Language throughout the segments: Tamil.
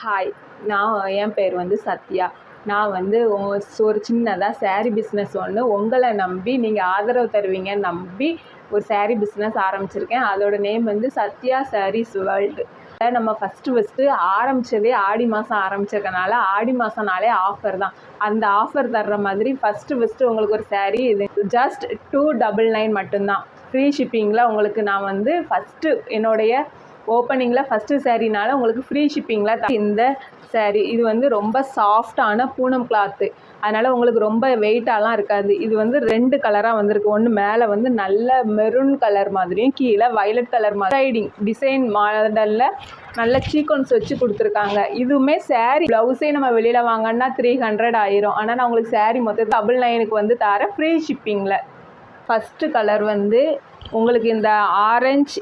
ஹாய், என் பேர் வந்து சத்யா. நான் வந்து ஒரு சின்னதாக ஸாரீ பிஸ்னஸ் ஒன்று உங்களை நம்பி நீங்கள் ஆதரவு தருவீங்கன்னு நம்பி ஒரு ஸாரீ பிஸ்னஸ் ஆரம்பிச்சிருக்கேன். அதோட நேம் வந்து சத்யா ஸாரீஸ் வேர்ல்டு. நம்ம ஃபஸ்ட்டு ஆரம்பித்ததே ஆடி மாதம் ஆரம்பிச்சிருக்கனால ஆடி மாதம்னாலே ஆஃபர் தான். அந்த ஆஃபர் தர்ற மாதிரி ஃபஸ்ட்டு உங்களுக்கு ஒரு ஸாரீ இது ஜஸ்ட் 299 மட்டும்தான். ஃப்ரீ ஷிப்பிங்கில் உங்களுக்கு நான் வந்து ஃபஸ்ட்டு என்னுடைய ஓப்பனிங்கில் ஃபஸ்ட்டு ஸாரீனால உங்களுக்கு ஃப்ரீ ஷிப்பிங்கில் இந்த ஸாரீ இது வந்து ரொம்ப சாஃப்டான பூனம் கிளாத்து. அதனால் உங்களுக்கு ரொம்ப வெயிட்டாலாம் இருக்காது. இது வந்து 2 கலராக வந்திருக்கு. ஒன்று மேலே வந்து நல்ல மெரூன் கலர் மாதிரியும் கீழே வயலட் கலர் மாதிரி ரைடிங் டிசைன் மாடலில் நல்ல சீக்வன்ஸ் வச்சு கொடுத்துருக்காங்க. இதுவுமே ஸாரீ ப்ளவுஸே நம்ம வெளியில் வாங்கினா 300 ஆயிரும். ஆனால் நான் உங்களுக்கு ஸாரீ மொத்தம் 99க்கு வந்து தரேன் ஃப்ரீ ஷிப்பிங்கில். ஃபஸ்ட்டு கலர் வந்து உங்களுக்கு இந்த ஆரஞ்சு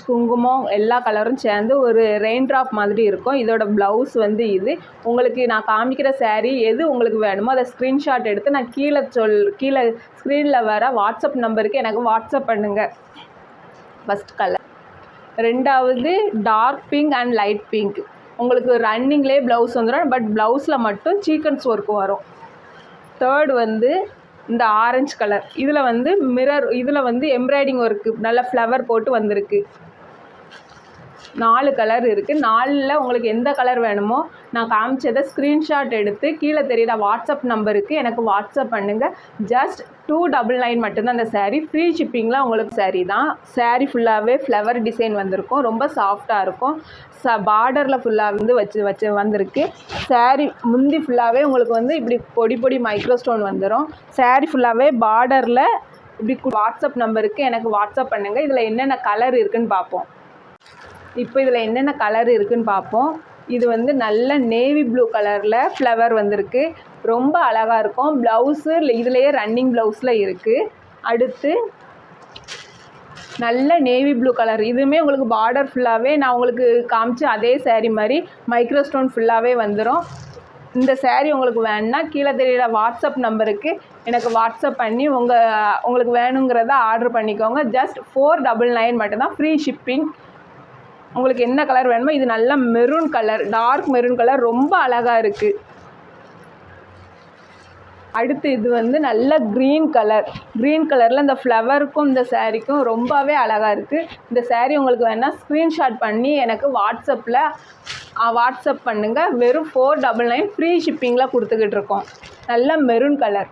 குங்குமம் எல்லா கலரும் சேர்ந்து ஒரு ரெயின் ட்ராப் மாதிரி இருக்கும். இதோட ப்ளவுஸ் வந்து இது. உங்களுக்கு நான் காமிக்கிற ஸாரீ எது உங்களுக்கு வேணுமோ அதை ஸ்க்ரீன்ஷாட் எடுத்து நான் கீழே ஸ்க்ரீனில் வர வாட்ஸ்அப் நம்பருக்கு எனக்கு வாட்ஸ்அப் பண்ணுங்கள். First colour. ரெண்டாவது dark pink and light pink. உங்களுக்கு ரன்னிங்லேயே ப்ளவுஸ் வந்துடும், பட் ப்ளவுஸில் மட்டும் சீக்வன்ஸ் ஒர்க் வரும். தேர்ட் வந்து இந்த ஆரஞ்சு கலர். இதில் வந்து எம்ப்ராய்டிங் ஒர்க்கு நல்ல ஃப்ளவர் போட்டு வந்திருக்கு. 4 கலர் இருக்குது. 4ல் உங்களுக்கு எந்த கலர் வேணுமோ நான் காமிச்சதை ஸ்க்ரீன்ஷாட் எடுத்து கீழே தெரியுற வாட்ஸ்அப் நம்பருக்கு எனக்கு வாட்ஸ்அப் பண்ணுங்கள். ஜஸ்ட் 299 மட்டும்தான் அந்த ஸாரீ. ஃப்ரீ ஷிப்பிங்கில் உங்களுக்கு ஸாரீ தான். ஸாரீ ஃபுல்லாகவே ஃப்ளவர் டிசைன் வந்திருக்கும். ரொம்ப சாஃப்டாக இருக்கும். பார்டரில் ஃபுல்லாக வந்து வச்சு வந்திருக்கு. ஸாரீ முந்தி ஃபுல்லாகவே உங்களுக்கு வந்து இப்படி பொடி மைக்ரோ ஸ்டோன் வந்துடும். ஸாரீ ஃபுல்லாகவே பார்டரில் இப்படி வாட்ஸ்அப் நம்பருக்கு எனக்கு வாட்ஸ்அப் பண்ணுங்கள். இதில் என்னென்ன கலர் இருக்குதுன்னு பார்ப்போம். இப்போ இதில் என்னென்ன கலர் இருக்குதுன்னு பார்ப்போம். இது வந்து நல்ல நேவி ப்ளூ கலரில் ஃப்ளவர் வந்திருக்கு. ரொம்ப அழகாக இருக்கும். ப்ளவுஸு இதுலேயே ரன்னிங் ப்ளவுஸில் இருக்குது. அடுத்து நல்ல நேவி ப்ளூ கலர். இதுவுமே உங்களுக்கு பார்டர் ஃபுல்லாகவே நான் உங்களுக்கு காமிச்சு அதே ஸாரீ மாதிரி மைக்ரோ ஸ்டோன் ஃபுல்லாகவே வந்துடும். இந்த ஸாரீ உங்களுக்கு வேணுன்னா கீழே தெரியுற வாட்ஸ்அப் நம்பருக்கு எனக்கு வாட்ஸ்அப் பண்ணி உங்களுக்கு வேணுங்கிறத ஆர்டர் பண்ணிக்கோங்க. ஜஸ்ட் 499 மட்டும்தான் ஃப்ரீ ஷிப்பிங். உங்களுக்கு என்ன கலர் வேணுமோ. இது நல்ல maroon colour, dark maroon colour, ரொம்ப அழகாக இருக்குது. அடுத்து இது வந்து நல்ல க்ரீன் கலரில் இந்த ஃப்ளவருக்கும் இந்த ஸாரீக்கும் ரொம்பவே அழகாக இருக்குது. இந்த ஸாரீ உங்களுக்கு வேணால் ஸ்க்ரீன்ஷாட் பண்ணி எனக்கு வாட்ஸ்அப் பண்ணுங்கள். வெறும் 499 ஃப்ரீ ஷிப்பிங்கில் கொடுத்துக்கிட்டு இருக்கோம். நல்ல மெரூன் கலர்.